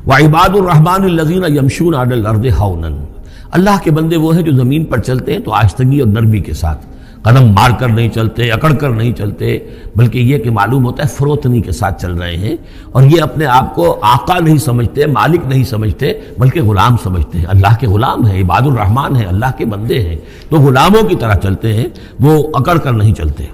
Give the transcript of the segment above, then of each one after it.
وعباد الرحمن الذین یمشون علی الارض ہونا، اللہ کے بندے وہ ہیں جو زمین پر چلتے ہیں تو آہستگی اور نرمی کے ساتھ، قدم مار کر نہیں چلتے، اکڑ کر نہیں چلتے، بلکہ یہ کہ معلوم ہوتا ہے فروتنی کے ساتھ چل رہے ہیں، اور یہ اپنے آپ کو آقا نہیں سمجھتے، مالک نہیں سمجھتے، بلکہ غلام سمجھتے ہیں، اللہ کے غلام ہیں، عباد الرحمن ہیں، اللہ کے بندے ہیں، تو غلاموں کی طرح چلتے ہیں، وہ اکڑ کر نہیں چلتے۔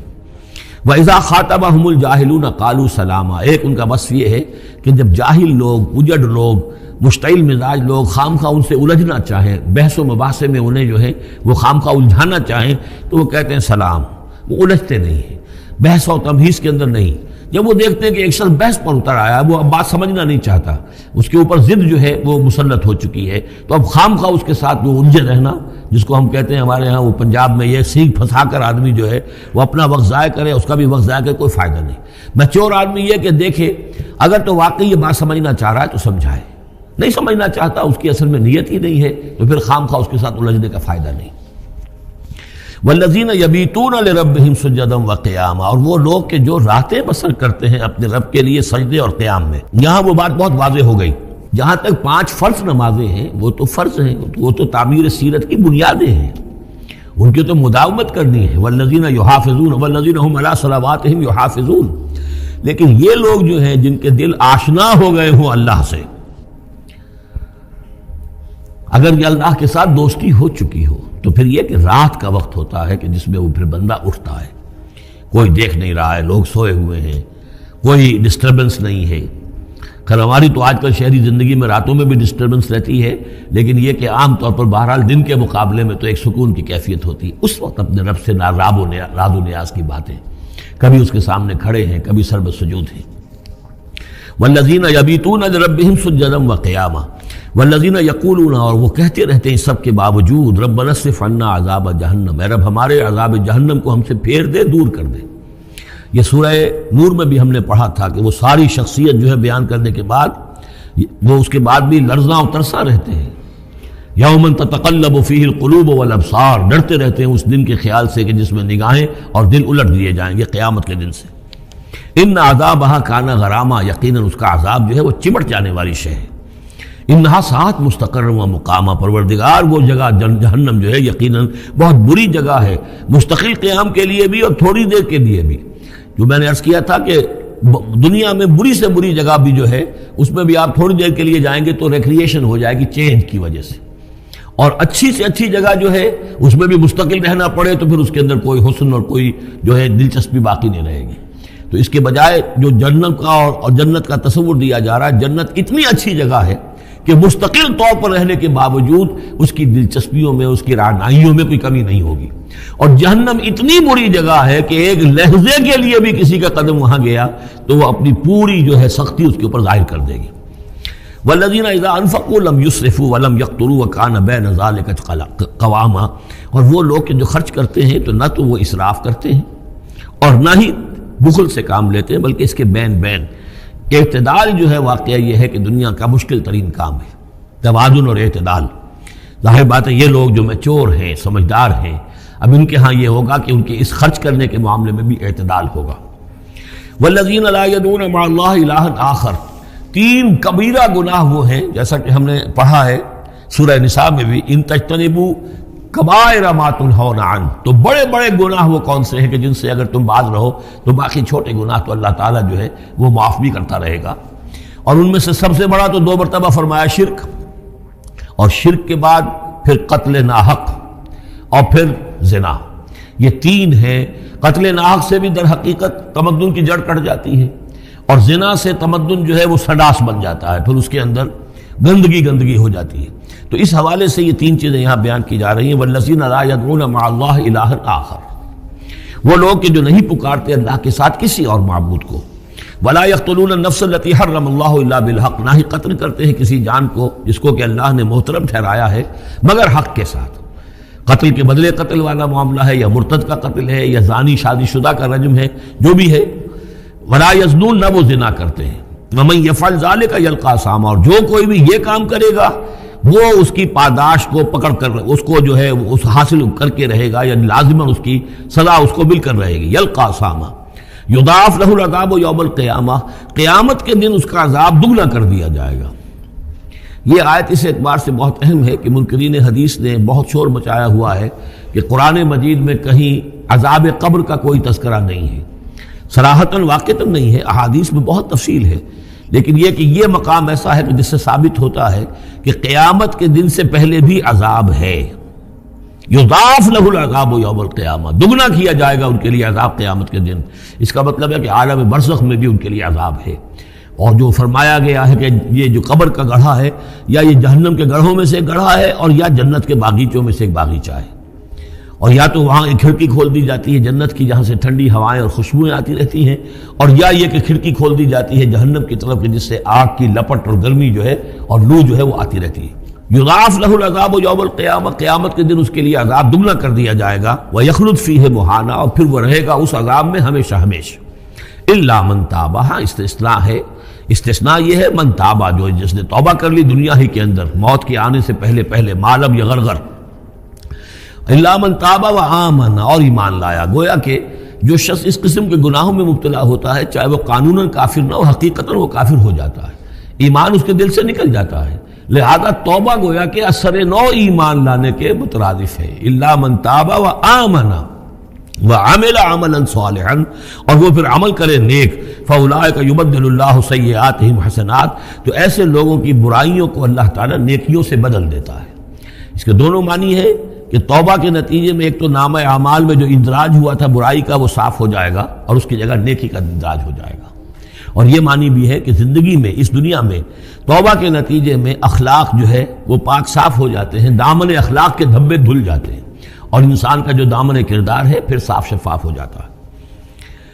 وَإِذَا خَاطَبَهُمُ الْجَاهِلُونَ قَالُوا سَلَامًا، ایک ان کا وصف یہ ہے کہ جب جاہل لوگ، اجڑ لوگ، مشتعل مزاج لوگ خام خواہ ان سے الجھنا چاہیں، بحث و مباحثے میں انہیں جو ہے وہ خام خواہ الجھانا چاہیں، تو وہ کہتے ہیں سلام، وہ الجھتے نہیں ہیں، بحث و تمہیز کے اندر نہیں۔ جب وہ دیکھتے ہیں کہ ایک شخص بحث پر اتر آیا، وہ اب بات سمجھنا نہیں چاہتا، اس کے اوپر ضد جو ہے وہ مسلط ہو چکی ہے، تو اب خام خواہ اس کے ساتھ وہ الجھے رہنا، جس کو ہم کہتے ہیں ہمارے ہاں وہ پنجاب میں یہ سینگ پھنسا کر آدمی جو ہے وہ اپنا وقت ضائع کرے، اس کا بھی وقت ضائع کرے، کوئی فائدہ نہیں۔ میچور آدمی یہ کہ دیکھے اگر تو واقعی یہ بات سمجھنا چاہ رہا ہے تو سمجھائے، نہیں سمجھنا چاہتا، اس کی اصل میں نیت ہی نہیں ہے، تو پھر خام خواہ اس کے ساتھ الجھنے کا فائدہ نہیں۔ والذین یبیتون لربہم سجدا وقیاما، اور وہ لوگ کہ جو راتیں بسر کرتے ہیں اپنے رب کے لیے سجدے اور قیام میں۔ یہاں وہ بات بہت واضح ہو گئی، جہاں تک 5 فرض نمازیں ہیں وہ تو فرض ہیں، وہ تو تعمیر سیرت کی بنیادیں ہیں، ان کی تو مداومت کرنی ہے۔ والذین یحافظون والذین هم علی صلواتہم یحافظون، لیکن یہ لوگ جو ہیں جن کے دل آشنا ہو گئے ہوں اللہ سے، اگر یہ اللہ کے ساتھ دوستی ہو چکی ہو، تو پھر یہ کہ رات کا وقت ہوتا ہے کہ جس میں وہ پھر بندہ اٹھتا ہے، کوئی دیکھ نہیں رہا ہے، لوگ سوئے ہوئے ہیں، کوئی ڈسٹربنس نہیں ہے۔ خیر ہماری تو آج کل شہری زندگی میں راتوں میں بھی ڈسٹربنس رہتی ہے، لیکن یہ کہ عام طور پر بہرحال دن کے مقابلے میں تو ایک سکون کی کیفیت ہوتی ہے، اس وقت اپنے رب سے راز و نیاز کی باتیں، کبھی اس کے سامنے کھڑے ہیں، کبھی سر بسجود ہیں۔ والذین یبیتون لربہم سجدا وقیاما والذین یقولون، اور وہ کہتے رہتے ہیں سب کے باوجود، ربنا اصرف عنا عذاب جہنم، اے رب ہمارے عذاب جہنم کو ہم سے پھیر دے، دور کر دے۔ یہ سورہ نور میں بھی ہم نے پڑھا تھا کہ وہ ساری شخصیت جو ہے بیان کرنے کے بعد وہ اس کے بعد بھی لرزاں و ترساں رہتے ہیں۔ یوما تتقلب فیہ القلوب والابصار، ڈرتے رہتے ہیں اس دن کے خیال سے کہ جس میں نگاہیں اور دل الٹ دیے جائیں گے قیامت کے دن سے۔ ان عذابہا کان غراما، یقیناً اس کا عذاب جو ہے وہ چمٹ جانے والی شے ہے۔ انہا ساعت مستقر و مقامہ، پروردگار وہ جگہ جہنم جو ہے یقیناً بہت بری جگہ ہے، مستقل قیام کے لیے بھی اور تھوڑی دیر کے لیے بھی۔ جو میں نے عرض کیا تھا کہ دنیا میں بری سے بری جگہ بھی جو ہے اس میں بھی آپ تھوڑی دیر کے لیے جائیں گے تو ریکریشن ہو جائے گی چینج کی وجہ سے، اور اچھی سے اچھی جگہ جو ہے اس میں بھی مستقل رہنا پڑے تو پھر اس کے اندر کوئی حسن اور کوئی جو ہے دلچسپی باقی نہیں رہے گی۔ تو اس کے بجائے جو جنت کا اور جنت کا تصور دیا جا رہا ہے، جنت اتنی اچھی جگہ ہے کہ مستقل طور پر رہنے کے باوجود اس کی دلچسپیوں میں، اس کی رعنائیوں میں کوئی کمی نہیں ہوگی، اور جہنم اتنی بری جگہ ہے کہ ایک لحظے کے لیے بھی کسی کا قدم وہاں گیا تو وہ اپنی پوری جو ہے سختی اس کے اوپر ظاہر کر دے گی۔ والذین اذا انفقوا لم یسرفوا ولم یقتروا وکان بین ذلک قواما، اور وہ لوگ کہ جو خرچ کرتے ہیں تو نہ تو وہ اسراف کرتے ہیں اور نہ ہی بخل سے کام لیتے ہیں، بلکہ اس کے بین اعتدال جو ہے واقعہ یہ ہے کہ دنیا کا مشکل ترین کام ہے، توازن اور اعتدال۔ ظاہر بات ہے یہ لوگ جو میچور ہیں، سمجھدار ہیں، اب ان کے ہاں یہ ہوگا کہ ان کے اس خرچ کرنے کے معاملے میں بھی اعتدال ہوگا۔ والذین لا یدعون مع اللہ الہا آخر، 3 کبیرہ گناہ وہ ہیں جیسا کہ ہم نے پڑھا ہے سورہ نساء میں بھی، ان تجتنبوا کبائر ما تنہون عنہ، تو بڑے بڑے گناہ وہ کون سے ہیں کہ جن سے اگر تم باز رہو تو باقی چھوٹے گناہ تو اللہ تعالیٰ جو ہے وہ معاف بھی کرتا رہے گا۔ اور ان میں سے سب سے بڑا تو 2 مرتبہ فرمایا شرک، اور شرک کے بعد پھر قتل ناحق اور پھر زنا، یہ 3 ہیں۔ قتل ناحق سے بھی در حقیقت تمدن کی جڑ کٹ جاتی ہے، اور زنا سے تمدن جو ہے وہ سڈاس بن جاتا ہے، پھر اس کے اندر گندگی ہو جاتی ہے۔ تو اس حوالے سے یہ 3 چیزیں یہاں بیان کی جا رہی ہیں۔ والذین لا یدعون مع اللہ الہا آخر، وہ لوگ کہ جو نہیں پکارتے اللہ کے ساتھ کسی اور معبود کو۔ ولا یقتلون النفس التي حرم اللہ الا بالحق، نہ ہی قتل کرتے ہیں کسی جان کو جس کو کہ اللہ نے محترم ٹھہرایا ہے مگر حق کے ساتھ۔ قتل کے بدلے قتل والا معاملہ ہے، یا مرتد کا قتل ہے، یا زانی شادی شدہ کا رجم ہے، جو بھی ہے۔ ولا یزنون، نہ وہ زنا کرتے ہیں۔ ومن یفعل ذلک یلقى اثاما، اور جو کوئی بھی یہ کام کرے گا وہ اس کی پاداش کو پکڑ کر اس کو جو ہے اس حاصل کر کے رہے گا، یعنی لازماً اس کی سزا اس کو مل کر رہے گی۔ یلقى اثاما یضاعف له العذاب یوم القیامہ، قیامت کے دن اس کا عذاب دگنا کر دیا جائے گا۔ یہ آیت اس اعتبار سے بہت اہم ہے کہ منکرین حدیث نے بہت شور مچایا ہوا ہے کہ قرآن مجید میں کہیں عذاب قبر کا کوئی تذکرہ نہیں ہے، صراحتاً واقعتاً نہیں ہے، احادیث میں بہت تفصیل ہے، لیکن یہ کہ یہ مقام ایسا ہے کہ جس سے ثابت ہوتا ہے کہ قیامت کے دن سے پہلے بھی عذاب ہے۔ یضاعف لہ العذاب یوم القیامہ، دگنا کیا جائے گا ان کے لیے عذاب قیامت کے دن۔ اس کا مطلب ہے کہ عالم برزخ میں بھی ان کے لیے عذاب ہے۔ اور جو فرمایا گیا ہے کہ یہ جو قبر کا گڑھا ہے یا یہ جہنم کے گڑھوں میں سے ایک گڑھا ہے اور یا جنت کے باغیچوں میں سے ایک باغیچہ ہے، اور یا تو وہاں ایک کھڑکی کھول دی جاتی ہے جنت کی جہاں سے ٹھنڈی ہوائیں اور خوشبوئیں آتی رہتی ہیں، اور یا یہ کہ کھڑکی کھول دی جاتی ہے جہنم کی طرف جس سے آگ کی لپٹ اور گرمی جو ہے اور لو جو ہے وہ آتی رہتی ہے۔ یضاعف لہ العذاب یوم القیامہ، قیامت کے دن اس کے لیے عذاب دگنا کر دیا جائے گا، ویخلد فیہ مہانا، اور پھر وہ رہے گا اس عذاب میں ہمیشہ ہمیشہ۔ الا من تاب، ہاں استثناء ہے، استثناء یہ ہے من تابہ، جو جس نے توبہ کر لی دنیا ہی کے اندر موت کے آنے سے پہلے ما لم یغرغر، الا من تابہ وآمن، اور ایمان لایا۔ گویا کہ جو شخص اس قسم کے گناہوں میں مبتلا ہوتا ہے چاہے وہ قانوناً کافر نہ ہو، حقیقتاً وہ کافر ہو جاتا ہے، ایمان اس کے دل سے نکل جاتا ہے، لہذا توبہ گویا کہ اثر نو ایمان لانے کے مترادف ہے۔ الا من تابہ وآمن وعمل عملا صالحا، اور وہ پھر عمل کرے نیک، فاولئک یبدل اللہ سیئاتہم حسنات، تو ایسے لوگوں کی برائیوں کو اللہ تعالیٰ نیکیوں سے بدل دیتا ہے۔ اس کے دونوں معنی ہے کہ توبہ کے نتیجے میں ایک تو نامہ اعمال میں جو اندراج ہوا تھا برائی کا وہ صاف ہو جائے گا اور اس کی جگہ نیکی کا اندراج ہو جائے گا، اور یہ معنی بھی ہے کہ زندگی میں اس دنیا میں توبہ کے نتیجے میں اخلاق جو ہے وہ پاک صاف ہو جاتے ہیں، دامن اخلاق کے دھبے دھل جاتے ہیں، اور انسان کا جو دامن کردار ہے پھر صاف شفاف ہو جاتا ہے۔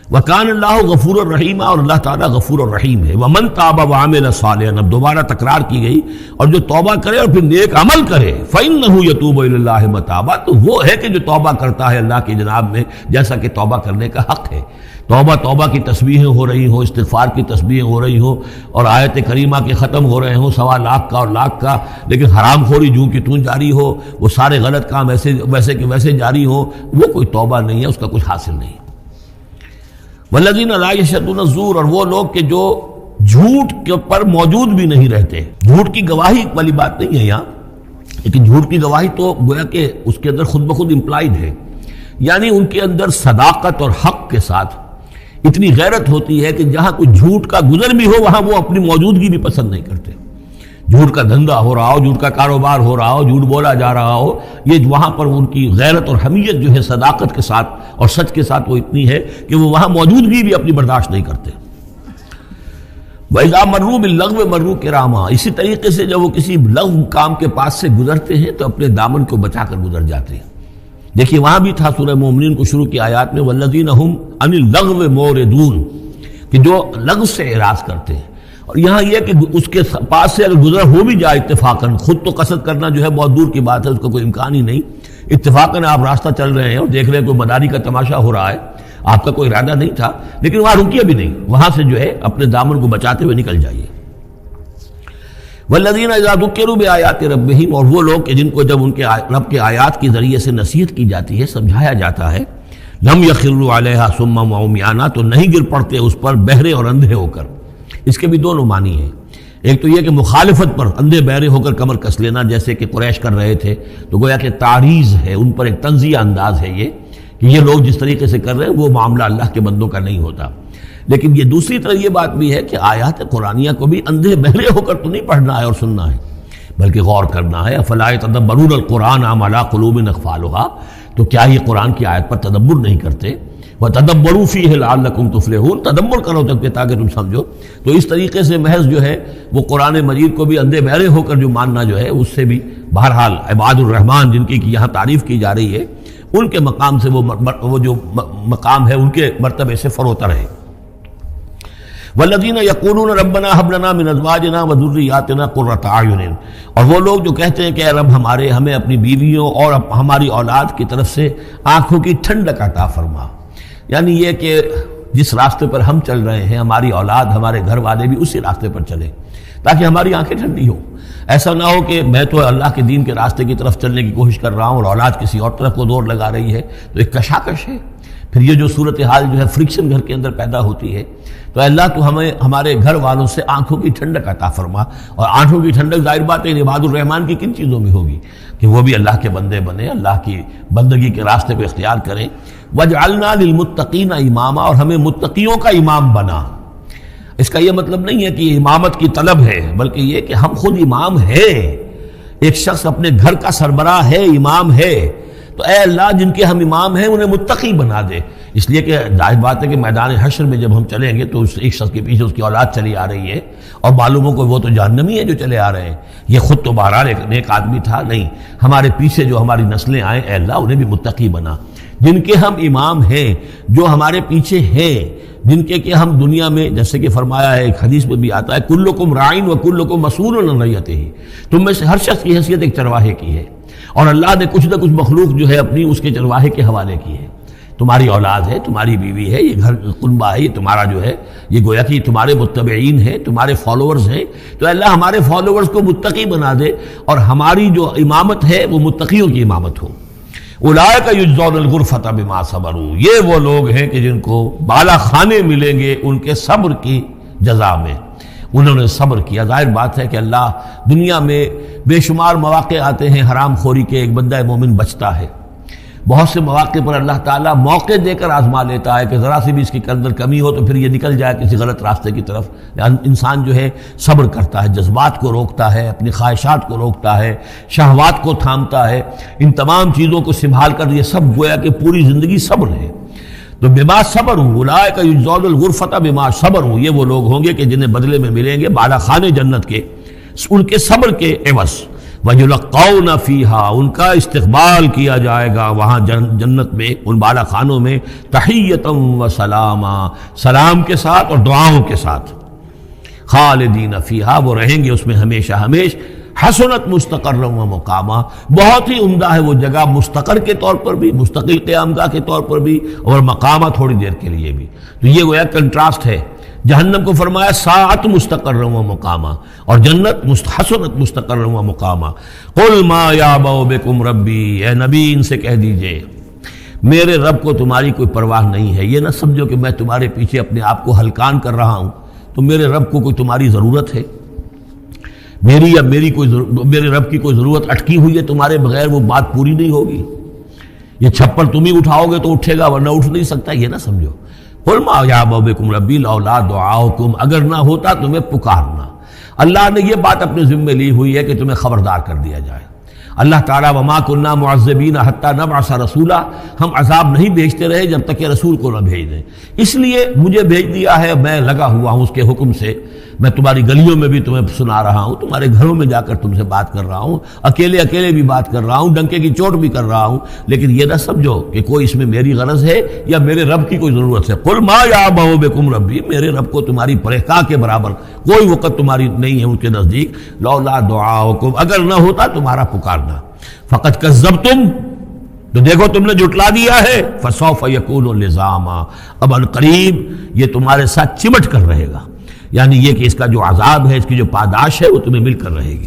وَكَانَ اللَّهُ غَفُورًا رَحِيمًا، اور اللہ تعالیٰ غفور الرحیم ہے۔ وَمَن تَابَ وَعَمِلَ صَالِحًا، اب دوبارہ تکرار کی گئی، اور جو توبہ کرے اور پھر نیک عمل کرے، فَإِنَّهُ يَتُوبُ إِلَى اللَّهِ مَتَابًا، تو وہ ہے کہ جو توبہ کرتا ہے اللہ کی جناب میں جیسا کہ توبہ کرنے کا حق ہے۔ توبہ کی تسبیحیں ہو رہی ہوں، استغفار کی تسبیحیں ہو رہی ہوں، اور آیت کریمہ کے ختم ہو رہے ہوں 1.25 لاکھ کا اور لاکھ کا، لیکن حرام خوری جوں کی توں جاری ہو، وہ سارے غلط کام ویسے کہ ویسے جاری ہوں، وہ کوئی توبہ نہیں ہے، اس کا کچھ حاصل نہیں۔ والذین لا یشهدون الزور، اور وہ لوگ کہ جو جھوٹ کے پر موجود بھی نہیں رہتے۔ جھوٹ کی گواہی والی بات نہیں ہے یہاں، لیکن جھوٹ کی گواہی تو گویا کہ اس کے اندر خود بخود امپلائڈ ہے، یعنی ان کے اندر صداقت اور حق کے ساتھ اتنی غیرت ہوتی ہے کہ جہاں کوئی جھوٹ کا گزر بھی ہو وہاں وہ اپنی موجودگی بھی پسند نہیں کرتے۔ جھوٹ کا دھندا ہو رہا ہو، جھوٹ کا کاروبار ہو رہا ہو، جھوٹ بولا جا رہا ہو، یہ وہاں پر ان کی غیرت اور حمیت جو ہے صداقت کے ساتھ اور سچ کے ساتھ وہ اتنی ہے کہ وہ وہاں موجودگی بھی اپنی برداشت نہیں کرتے۔ وَإِذَا مَرُّوا بِاللَّغْوِ مَرُّوا كِرَامًا، اسی طریقے سے جب وہ کسی لغو کام کے پاس سے گزرتے ہیں تو اپنے دامن کو بچا کر گزر جاتے ہیں۔ دیکھیے وہاں بھی تھا سورہ مومنین کو شروع کی آیات میں وَالَّذِينَ هُمْ عَنِ اللَّغْوِ مُعْرِضُونَ، کہ جو لغو سے اعراض کرتے ہیں، اور یہاں یہ کہ اس کے پاس سے اگر گزر ہو بھی جائے اتفاقاً، خود تو قصد کرنا جو ہے بہت دور کی بات ہے، اس کا کوئی امکان ہی نہیں، اتفاقاً آپ راستہ چل رہے ہیں اور دیکھ رہے ہیں کوئی مداری کا تماشا ہو رہا ہے، آپ کا کوئی ارادہ نہیں تھا، لیکن وہاں رکیے بھی نہیں، وہاں سے جو ہے اپنے دامن کو بچاتے ہوئے نکل جائیے۔ والذین اذا ذکروا بآیات ربہم، اور وہ لوگ کہ جن کو جب ان کے رب کے آیات کے ذریعے سے نصیحت کی جاتی ہے، سمجھایا جاتا ہے، لم یخروا علیہا صما وعمیانا، تو نہیں گر پڑتے اس پر بہرے اور اندھے ہو کر۔ اس کے بھی دونوں معنی ہیں، ایک تو یہ کہ مخالفت پر اندھے بہرے ہو کر کمر کس لینا جیسے کہ قریش کر رہے تھے، تو گویا کہ تعریض ہے، ان پر ایک تنزیہ انداز ہے یہ کہ یہ لوگ جس طریقے سے کر رہے ہیں وہ معاملہ اللہ کے بندوں کا نہیں ہوتا۔ لیکن یہ دوسری طرف یہ بات بھی ہے کہ آیات قرآنیہ کو بھی اندھے بہرے ہو کر تو نہیں پڑھنا ہے اور سننا ہے، بلکہ غور کرنا ہے۔ افلا یتدبرون القرآن ام علی قلوب اقفالها، تو کیا یہ قرآن کی آیت پر تدبر نہیں کرتے؟ وَتَدَبَّرُوا فِيهِ لَعَلَّكُمْ تُفْلِحُونَ، تدبر کرو تاکہ تم سمجھو۔ تو اس طریقے سے محض جو ہے وہ قرآن مجید کو بھی اندھے بہرے ہو کر جو ماننا جو ہے اس سے بھی بہرحال عباد الرحمن جن کی یہاں تعریف کی جا رہی ہے ان کے مقام سے وہ جو مقام ہے ان کے مرتبے سے فروتر ہے۔ وَالَّذِينَ يَقُولُونَ رَبَّنَا هَبْ لَنَا مِنْ أَزْوَاجِنَا وَذُرِّيَّاتِنَا قُرَّةَ أَعْيُنٍ، اور وہ لوگ جو کہتے ہیں کہ اے رب ہمیں اپنی بیویوں اور ہماری اولاد کی طرف سے آنکھوں کی ٹھنڈک عطا فرما، یعنی یہ کہ جس راستے پر ہم چل رہے ہیں ہماری اولاد ہمارے گھر والے بھی اسی راستے پر چلیں تاکہ ہماری آنکھیں ٹھنڈی ہوں۔ ایسا نہ ہو کہ میں تو اللہ کے دین کے راستے کی طرف چلنے کی کوشش کر رہا ہوں اور اولاد کسی اور طرف کو دور لگا رہی ہے، تو ایک کشاکش ہے۔ پھر یہ جو صورتحال جو ہے فرکشن گھر کے اندر پیدا ہوتی ہے، تو اللہ تو ہمیں ہمارے گھر والوں سے آنکھوں کی ٹھنڈک عطا فرما، اور آنکھوں کی ٹھنڈک ظاہر بات ہے عباد الرحمن کی کن چیزوں میں ہوگی کہ وہ بھی اللہ کے بندے بنے، اللہ کی بندگی کے راستے کو اختیار کریں۔ وَجْعَلْنَا لِلْمُتَّقِينَ اماما، اور ہمیں متقیوں کا امام بنا۔ اس کا یہ مطلب نہیں ہے کہ یہ امامت کی طلب ہے، بلکہ یہ کہ ہم خود امام ہیں۔ ایک شخص اپنے گھر کا سربراہ ہے، امام ہے، تو اے اللہ جن کے ہم امام ہیں انہیں متقی بنا دے۔ اس لیے کہ ظاہر بات ہے کہ میدان حشر میں جب ہم چلیں گے تو اس ایک شخص کے پیچھے اس کی اولاد چلی آ رہی ہے، اور معلوم ہو کہ وہ تو جہنمی ہے جو چلے آ رہے ہیں، یہ خود تو بہرحال ایک نیک آدمی تھا نہیں، ہمارے پیچھے جو ہماری نسلیں آئیں اے اللہ انہیں بھی متقی بنا۔ جن کے ہم امام ہیں، جو ہمارے پیچھے ہیں، جن کے کہ ہم دنیا میں جیسے کہ فرمایا ہے ایک حدیث میں بھی آتا ہے کلکم راعٍ وکلکم مسئول عن رعیتہ، تم میں سے ہر شخص کی حیثیت ایک چرواہے کی ہے، اور اللہ نے کچھ نہ کچھ مخلوق جو ہے اپنی اس کے چرواہے کے حوالے کی ہے۔ تمہاری اولاد ہے، تمہاری بیوی ہے، یہ گھر کنبہ ہے، یہ تمہارا جو ہے یہ گویا کہ تمہارے متبعین ہیں، تمہارے فالوورز ہیں، تو اللہ ہمارے فالوورز کو متقی بنا دے، اور ہماری جو امامت ہے وہ متقیوں کی امامت ہو۔ اولئک یجزون الغرفۃ بما صبروا، یہ وہ لوگ ہیں کہ جن کو بالا خانے ملیں گے ان کے صبر کی جزا میں، انہوں نے صبر کیا۔ ظاہر بات ہے کہ اللہ دنیا میں بے شمار مواقع آتے ہیں حرام خوری کے، ایک بندہ مومن بچتا ہے، بہت سے مواقع پر اللہ تعالیٰ موقع دے کر آزما لیتا ہے کہ ذرا سی بھی اس کے اندر کمی ہو تو پھر یہ نکل جائے کسی غلط راستے کی طرف۔ انسان جو ہے صبر کرتا ہے، جذبات کو روکتا ہے، اپنی خواہشات کو روکتا ہے، شہوات کو تھامتا ہے، ان تمام چیزوں کو سنبھال کر یہ سب گویا کہ پوری زندگی صبر ہے۔ تو بما صبروا اولئک یجزون الغرفۃ بما صبروا، یہ وہ لوگ ہوں گے کہ جنہیں بدلے میں ملیں گے بالا خانے جنت کے ان کے صبر کے عوض۔ وَيُلَقَّوْنَ فِيهَا، ان کا استقبال کیا جائے گا وہاں جنت میں، ان بالا خانوں میں، تحیۃ و سلاما، سلام کے ساتھ اور دعاؤں کے ساتھ۔ خالدین فیہا، وہ رہیں گے اس میں ہمیشہ ہمیش۔ حسنت مستقرا و مقاما، بہت ہی عمدہ ہے وہ جگہ، مستقر کے طور پر بھی، مستقل قیام گاہ کے طور پر بھی، اور مقامہ تھوڑی دیر کے لیے بھی۔ تو یہ گویا کنٹراسٹ ہے، جہنم کو فرمایا ساعت مستقر و مقامہ، اور جنت حسنت مستقر و مقامہ۔ قل ما یعبأ بکم ربی، اے نبی ان سے کہہ دیجئے میرے رب کو تمہاری کوئی پرواہ نہیں ہے، یہ نہ سمجھو کہ میں تمہارے پیچھے اپنے آپ کو ہلکان کر رہا ہوں، تو میرے رب کو کوئی تمہاری ضرورت ہے؟ میری یا میرے رب کی کوئی ضرورت اٹکی ہوئی ہے تمہارے بغیر، وہ بات پوری نہیں ہوگی؟ یہ چھپر تم ہی اٹھاؤ گے تو اٹھے گا ورنہ اٹھ نہیں سکتا، یہ نہ سمجھو۔ قل ما یعبأ بکم ربی لولا دعاؤکم، اگر نہ ہوتا تمہیں پکارنا۔ اللہ نے یہ بات اپنے ذمے لی ہوئی ہے کہ تمہیں خبردار کر دیا جائے۔ اللہ تعالیٰ وما کنا معذبین حتی نبعث رسولا، ہم عذاب نہیں بھیجتے رہے جب تک کہ رسول کو نہ بھیج دیں، اس لیے مجھے بھیج دیا ہے، میں لگا ہوا ہوں اس کے حکم سے، میں تمہاری گلیوں میں بھی تمہیں سنا رہا ہوں، تمہارے گھروں میں جا کر تم سے بات کر رہا ہوں، اکیلے اکیلے بھی بات کر رہا ہوں، ڈنکے کی چوٹ بھی کر رہا ہوں، لیکن یہ نہ سمجھو کہ کوئی اس میں میری غرض ہے یا میرے رب کی کوئی ضرورت ہے۔ قل ما یعبأ بکم ربی، میرے رب کو تمہاری پرہکا کے برابر کوئی وقت تمہاری نہیں ہے ان کے نزدیک، لولا دعاؤکم، اگر نہ ہوتا تمہارا پکارنا۔ فقط کذبتم، تو دیکھو تم نے جھٹلا دیا ہے، فسوف یکون لزاما، اب عنقریب یہ تمہارے ساتھ چمٹ کر رہے گا، یعنی یہ کہ اس کا جو عذاب ہے، اس کی جو پاداش ہے وہ تمہیں مل کر رہے گی۔